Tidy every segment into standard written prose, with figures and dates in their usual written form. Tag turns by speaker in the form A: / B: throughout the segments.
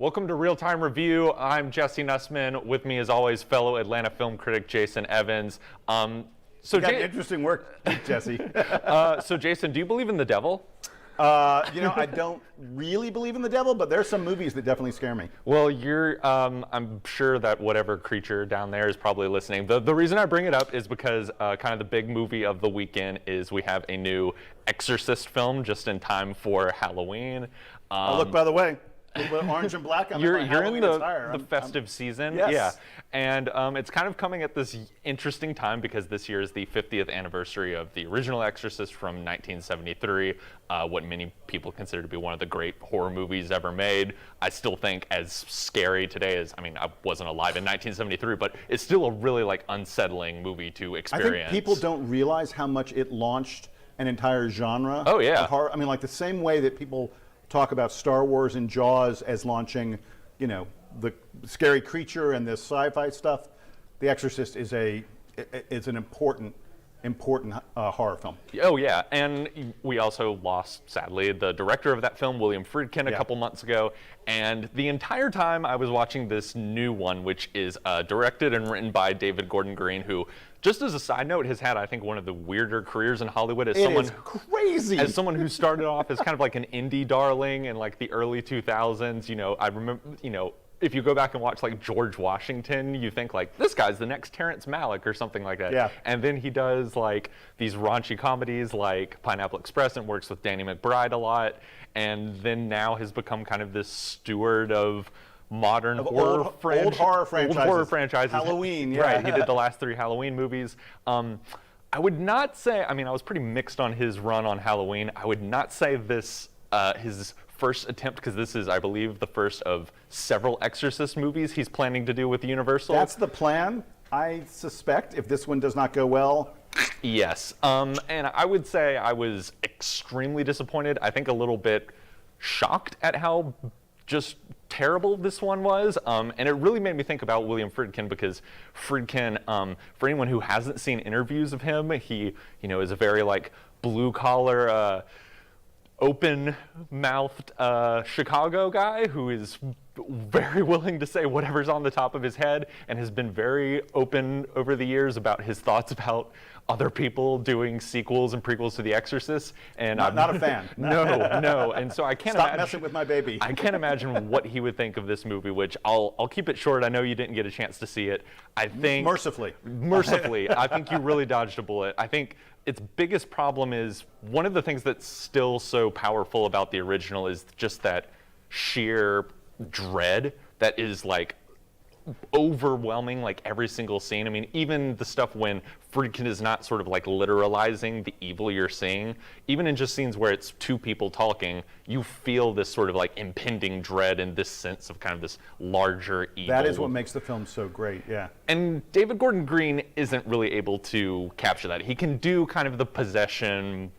A: Welcome to Real Time Review. I'm Jesse Nussman. With me, as always, fellow Atlanta film critic Jason Evans.
B: You got interesting work, Jesse.
A: So, Jason, do you believe in the devil?
B: I don't really believe in the devil, but there's some movies that definitely scare me.
A: Well, I'm sure that whatever creature down there is probably listening. The reason I bring it up is because kind of the big movie of the weekend is we have a new Exorcist film just in time for Halloween.
B: Look, by the way, a little bit orange and black on
A: You're in the
B: attire.
A: festive season.
B: Yes.
A: Yeah. And it's kind of coming at this interesting time because this year is the 50th anniversary of the original Exorcist from 1973, what many people consider to be one of the great horror movies ever made. I still think as scary today as, I wasn't alive in 1973, but it's still a really unsettling movie to experience.
B: I think people don't realize how much it launched an entire genre.
A: Oh, yeah.
B: Of horror. The same way that people talk about Star Wars and Jaws as launching, the scary creature and this sci-fi stuff. The Exorcist is an important horror film.
A: Oh yeah, and we also lost, sadly, the director of that film, William Friedkin, a couple months ago. And the entire time I was watching this new one, which is directed and written by David Gordon Green, who, just as a side note, has had, I think, one of the weirder careers in Hollywood.
B: It is crazy.
A: As someone who started off as kind of like an indie darling in the early 2000s, I remember, if you go back and watch George Washington, you think this guy's the next Terrence Malick or something like that.
B: Yeah.
A: And then he does these raunchy comedies like Pineapple Express and works with Danny McBride a lot. And then now has become kind of this steward of modern
B: old horror franchises. Halloween, yeah.
A: Right, he did the last 3 Halloween movies. I would not say, I was pretty mixed on his run on Halloween. I would not say this, his first attempt, because this is, I believe, the first of several Exorcist movies he's planning to do with Universal.
B: That's the plan, I suspect, if this one does not go well.
A: Yes, and I would say I was extremely disappointed. I think a little bit shocked at how just terrible this one was, and it really made me think about William Friedkin, because Friedkin, for anyone who hasn't seen interviews of him, he is a very blue collar, open-mouthed Chicago guy who is very willing to say whatever's on the top of his head, and has been very open over the years about his thoughts about other people doing sequels and prequels to The Exorcist. And
B: I'm not a fan.
A: No, and so I can't
B: Stop messing with my baby.
A: I can't imagine what he would think of this movie, which I'll keep it short. I know you didn't get a chance to see it. I think mercifully, I think you really dodged a bullet. I think its biggest problem is one of the things that's still so powerful about the original is just that sheer dread that is overwhelming every single scene. Even the stuff when Friedkin is not sort of literalizing the evil you're seeing, even in just scenes where it's 2 people talking, you feel this sort of impending dread and this sense of kind of this larger evil.
B: That is what makes the film so great, yeah.
A: And David Gordon Green isn't really able to capture that. He can do kind of the possession,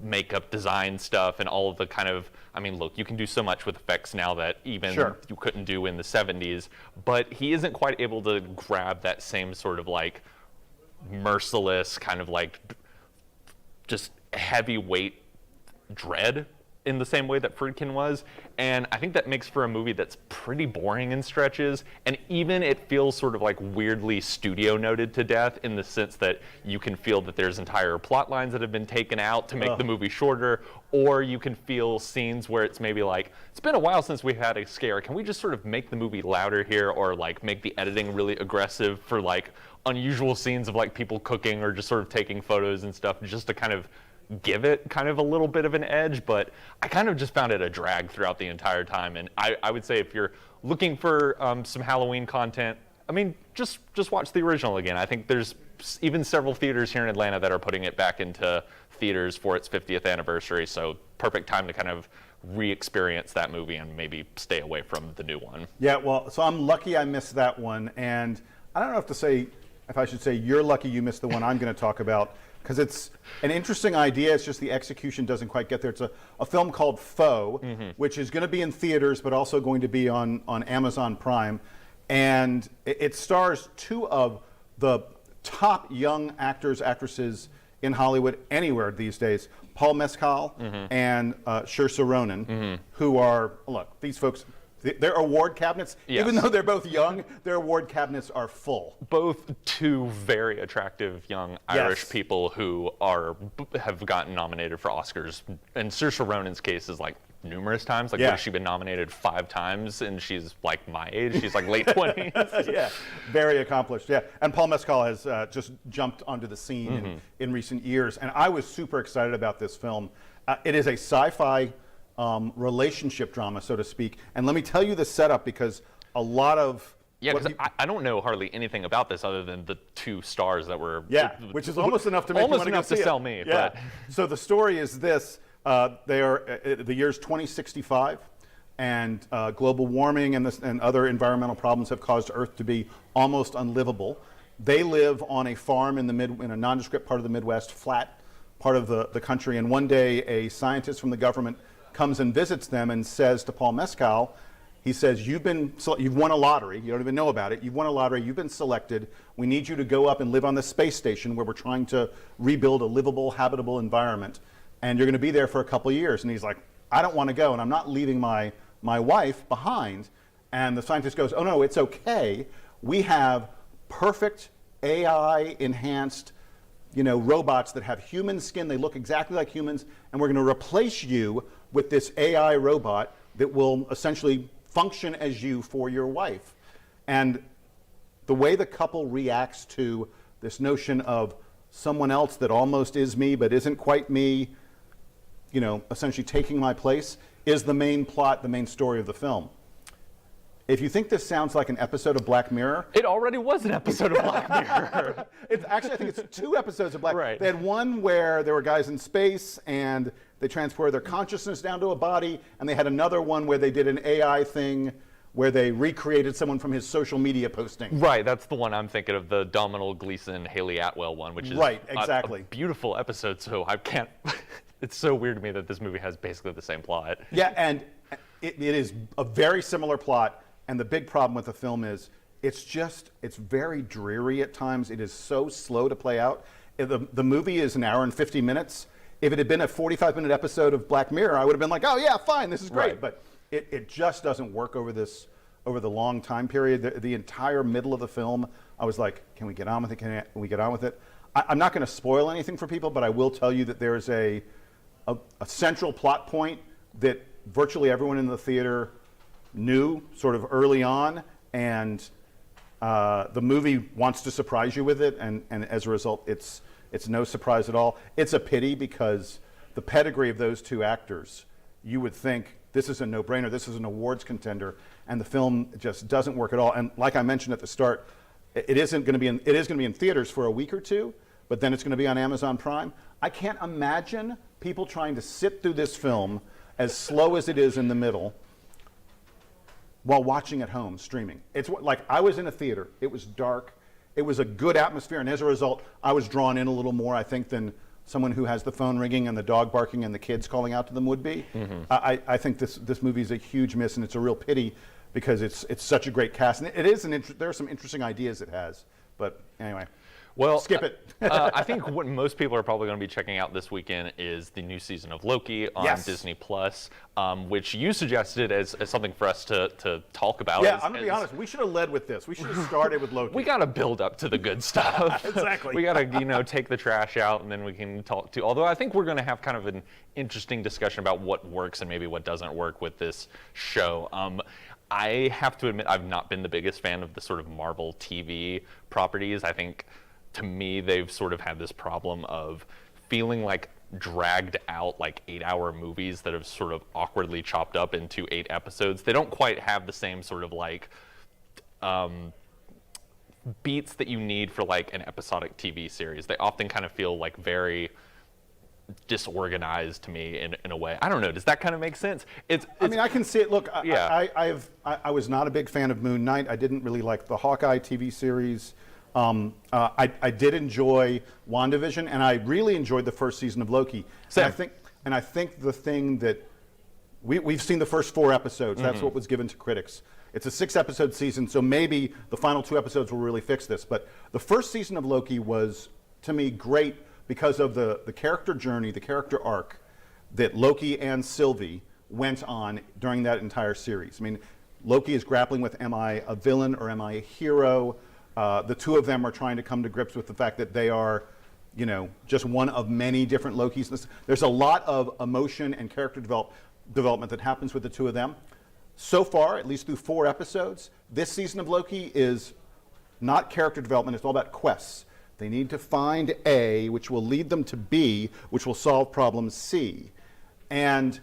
A: makeup design stuff and all of the kind of, look, you can do so much with effects now that even you couldn't do in the 70s, but he isn't quite able to grab that same sort of merciless kind of just heavyweight dread in the same way that Friedkin was. And I think that makes for a movie that's pretty boring in stretches, and even it feels sort of weirdly studio noted to death, in the sense that you can feel that there's entire plot lines that have been taken out to make the movie shorter, or you can feel scenes where it's maybe it's been a while since we've had a scare, can we just sort of make the movie louder here, or make the editing really aggressive for unusual scenes of people cooking or just sort of taking photos and stuff, just to kind of give it kind of a little bit of an edge. But I kind of just found it a drag throughout the entire time. And I would say if you're looking for some Halloween content, just watch the original again. I think there's even several theaters here in Atlanta that are putting it back into theaters for its 50th anniversary. So perfect time to kind of re-experience that movie and maybe stay away from the new one.
B: Yeah, well, so I'm lucky I missed that one. And I don't know if I should say you're lucky you missed the one I'm going to talk about, because it's an interesting idea. It's just the execution doesn't quite get there. It's a film called Foe, which is going to be in theaters, but also going to be on Amazon Prime. And it stars 2 of the top young actors, actresses in Hollywood anywhere these days. Paul Mescal and Saoirse Ronan, who are, look, these folks their award cabinets,
A: Yes.
B: even though they're both young, their award cabinets are full.
A: Both two very attractive young Irish people who have gotten nominated for Oscars. And Saoirse Ronan's case is like numerous times. Like,
B: Yeah.
A: what has she been nominated 5 times? And she's like my age. She's like late 20s.
B: Yeah, very accomplished. Yeah, and Paul Mescal has just jumped onto the scene in recent years, and I was super excited about this film. It is a sci-fi relationship drama, so to speak, and let me tell you the setup because a lot of
A: Yeah,
B: what
A: because I don't know hardly anything about this other than the 2 stars that were.
B: which is almost enough to make
A: almost
B: you
A: enough
B: to
A: to
B: see
A: sell
B: it.
A: me.
B: Yeah.
A: But
B: So the story is this: they are the year's 2065, and global warming and other environmental problems have caused Earth to be almost unlivable. They live on a farm in a nondescript part of the Midwest, flat part of the country, and one day a scientist from the government comes and visits them and says to Paul Mescal, he says, you've won a lottery. You don't even know about it. You've won a lottery. You've been selected. We need you to go up and live on the space station where we're trying to rebuild a livable, habitable environment. And you're going to be there for a couple of years. And he's like, I don't want to go, and I'm not leaving my wife behind. And the scientist goes, oh, no, it's okay. We have perfect AI-enhanced robots that have human skin. They look exactly like humans. And we're going to replace you with this AI robot that will essentially function as you for your wife. And the way the couple reacts to this notion of someone else that almost is me but isn't quite me, essentially taking my place, is the main plot, the main story of the film. If you think this sounds like an episode of Black Mirror,
A: it already was an episode of Black Mirror.
B: it's actually, I think it's 2 episodes of Black Mirror.
A: Right.
B: They had one where there were guys in space and they transported their consciousness down to a body, and they had another one where they did an AI thing where they recreated someone from his social media posting.
A: Right, that's the one I'm thinking of, the Domhnall Gleeson, Haley Atwell one, which is
B: Right,
A: a
B: exactly.
A: beautiful episode, so I can't, it's so weird to me that this movie has basically the same plot.
B: Yeah, and it is a very similar plot, and the big problem with the film is it's very dreary at times. It is so slow to play out. The movie is an hour and 50 minutes. If it had been a 45-minute episode of Black Mirror, I would have been like, oh yeah, fine, this is great.
A: Right.
B: But it just doesn't work over the long time period. The entire middle of the film, I was like, can we get on with it? Can we get on with it? I'm not going to spoil anything for people, but I will tell you that there's a central plot point that virtually everyone in the theater knew sort of early on, and the movie wants to surprise you with it, and as a result, it's no surprise at all. It's a pity because the pedigree of those 2 actors, you would think this is a no-brainer, this is an awards contender, and the film just doesn't work at all. And like I mentioned at the start, it is going to be in theaters for a week or 2, but then it's going to be on Amazon Prime. I can't imagine people trying to sit through this film as slow as it is in the middle while watching at home streaming. It's like I was in a theater. It was dark. It was a good atmosphere, and as a result, I was drawn in a little more, I think, than someone who has the phone ringing and the dog barking and the kids calling out to them would be. I think this movie is a huge miss, and it's a real pity because it's such a great cast, and there are some interesting ideas it has. But anyway.
A: Well,
B: skip it.
A: I think what most people are probably going to be checking out this weekend is the new season of Loki on
B: Yes.
A: Disney Plus, which you suggested as something for us to talk about.
B: Yeah, I'm going to be honest. We should have led with this. We should have started with Loki.
A: We got to build up to the good stuff.
B: Exactly.
A: We got to, take the trash out, and then we can talk to. Although I think we're going to have kind of an interesting discussion about what works and maybe what doesn't work with this show. I have to admit, I've not been the biggest fan of the sort of Marvel TV properties. I think, to me, they've sort of had this problem of feeling like dragged out, like 8-hour movies that have sort of awkwardly chopped up into 8 episodes. They don't quite have the same sort of like beats that you need for like an episodic TV series. They often kind of feel like very disorganized to me in a way. I don't know. Does that kind of make sense?
B: I mean, I can see it. Look,
A: Yeah.
B: I was not a big fan of Moon Knight. I didn't really like the Hawkeye TV series. I did enjoy WandaVision, and I really enjoyed the first season of Loki.
A: Same.
B: And I think the thing that we've seen the first 4 episodes. That's what was given to critics. It's a 6-episode season, so maybe the final 2 episodes will really fix this. But the first season of Loki was, to me, great because of the character journey, the character arc that Loki and Sylvie went on during that entire series. I mean, Loki is grappling with, am I a villain or am I a hero? The two of them are trying to come to grips with the fact that they are, you know, just one of many different Lokis. There's a lot of emotion and character development that happens with the two of them. So far, at least through 4 episodes, this season of Loki is not character development, it's all about quests. They need to find A, which will lead them to B, which will solve problem C. And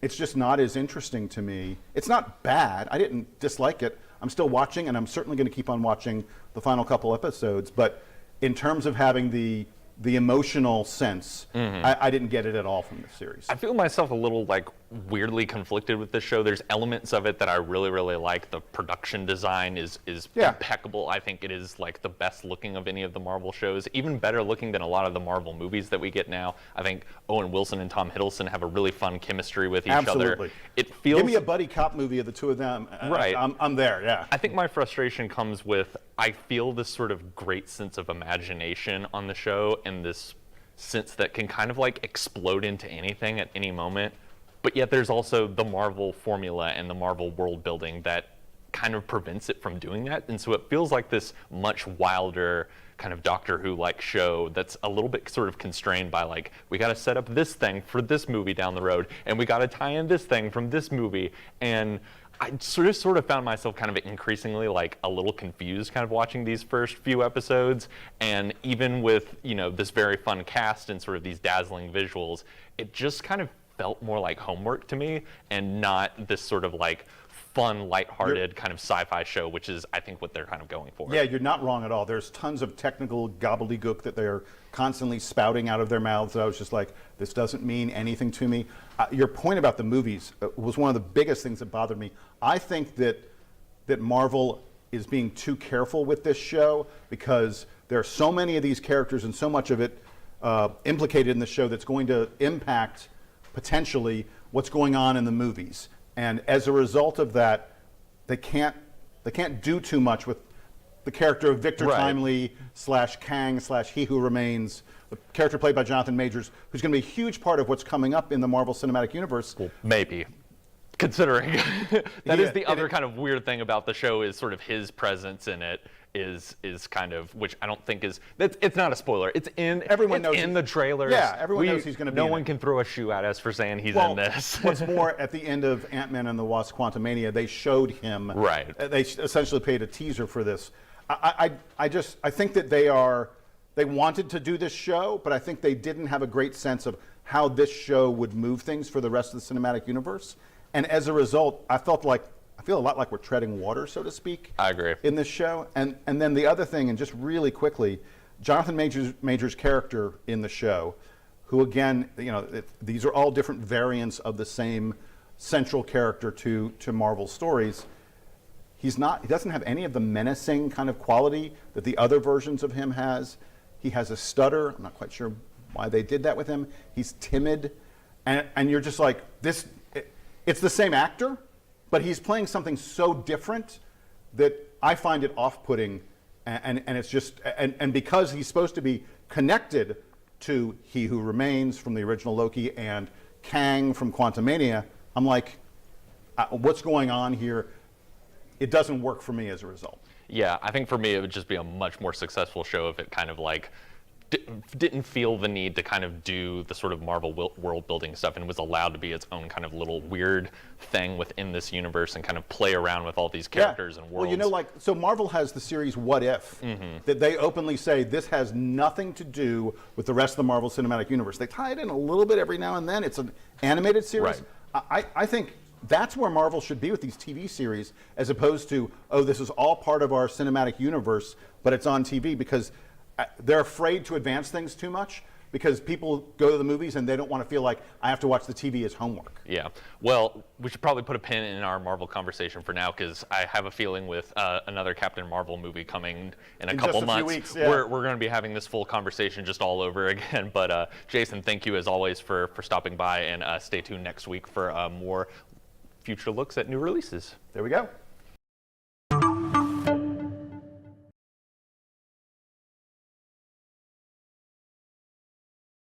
B: it's just not as interesting to me. It's not bad. I didn't dislike it. I'm still watching, and I'm certainly going to keep on watching the final couple episodes. But in terms of having the emotional sense, I didn't get it at all from this series.
A: I feel myself a little like weirdly conflicted with this show. There's elements of it that I really, really like. The production design is impeccable. I think it is like the best looking of any of the Marvel shows, even better looking than a lot of the Marvel movies that we get now. I think Owen Wilson and Tom Hiddleston have a really fun chemistry with each
B: Absolutely.
A: other. It feels
B: Give me a buddy cop movie of the two of them.
A: Right.
B: I'm there, yeah.
A: I think my frustration comes with, I feel this sort of great sense of imagination on the show, and this sense that can kind of like explode into anything at any moment. But yet there's also the Marvel formula and the Marvel world building that kind of prevents it from doing that. And so it feels like this much wilder kind of Doctor Who-like show that's a little bit sort of constrained by like, we got to set up this thing for this movie down the road, and we got to tie in this thing from this movie. And I sort of found myself kind of increasingly like a little confused kind of watching these first few episodes. And even with, you know, this very fun cast and sort of these dazzling visuals, it just kind of felt more like homework to me and not this sort of like fun, lighthearted kind of sci-fi show, which is, I think, what they're kind of going for.
B: Yeah, you're not wrong at all. There's tons of technical gobbledygook that they're constantly spouting out of their mouths. I was just like, this doesn't mean anything to me. Your point about the movies was one of the biggest things that bothered me. I think that Marvel is being too careful with this show because there are so many of these characters and so much of it implicated in the show that's going to impact potentially what's going on in the movies. And as a result of that, they can't do too much with the character of Victor Timely / Kang / He Who Remains, the character played by Jonathan Majors, who's going to be a huge part of what's coming up in the Marvel Cinematic Universe.
A: Well, maybe. Considering that is the other kind of weird thing about the show is sort of his presence in it is kind of, which I don't think is, it's not a spoiler. It's in the trailers.
B: Yeah, everyone knows he's going to be
A: No
B: in
A: one
B: it.
A: can throw a shoe at us for saying he's in this.
B: What's more, at the end of Ant-Man and the Wasp: Quantumania, they showed him.
A: Right.
B: They essentially paid a teaser for this. I think that they wanted to do this show, but I think they didn't have a great sense of how this show would move things for the rest of the cinematic universe. And as a result, I feel a lot like we're treading water, so to speak.
A: I agree.
B: In this show. And then the other thing, and just really quickly, Jonathan Majors' character in the show, who again, you know, these are all different variants of the same central character to Marvel stories. He doesn't have any of the menacing kind of quality that the other versions of him has. He has a stutter. I'm not quite sure why they did that with him. He's timid. And you're just like, it's the same actor, but he's playing something so different that I find it off-putting, and it's just, and because he's supposed to be connected to He Who Remains from the original Loki and Kang from Quantumania, I'm like, what's going on here? It doesn't work for me as a result.
A: Yeah, I think for me it would just be a much more successful show if it kind of like didn't feel the need to kind of do the sort of Marvel world building stuff and was allowed to be its own kind of little weird thing within this universe and kind of play around with all these characters and worlds.
B: Well, you know, like, so Marvel has the series What If, that they openly say this has nothing to do with the rest of the Marvel Cinematic Universe. They tie it in a little bit every now and then. It's an animated series.
A: Right.
B: I think that's where Marvel should be with these TV series, as opposed to, oh, this is all part of our cinematic universe, but it's on TV, because they're afraid to advance things too much, because people go to the movies and they don't want to feel like I have to watch the TV as homework.
A: Yeah. Well, we should probably put a pin in our Marvel conversation for now, because I have a feeling with another Captain Marvel movie coming in a couple months,
B: weeks, yeah.
A: we're going to be having this full conversation just all over again. But Jason, thank you as always for stopping by, and stay tuned next week for more future looks at new releases.
B: There we go.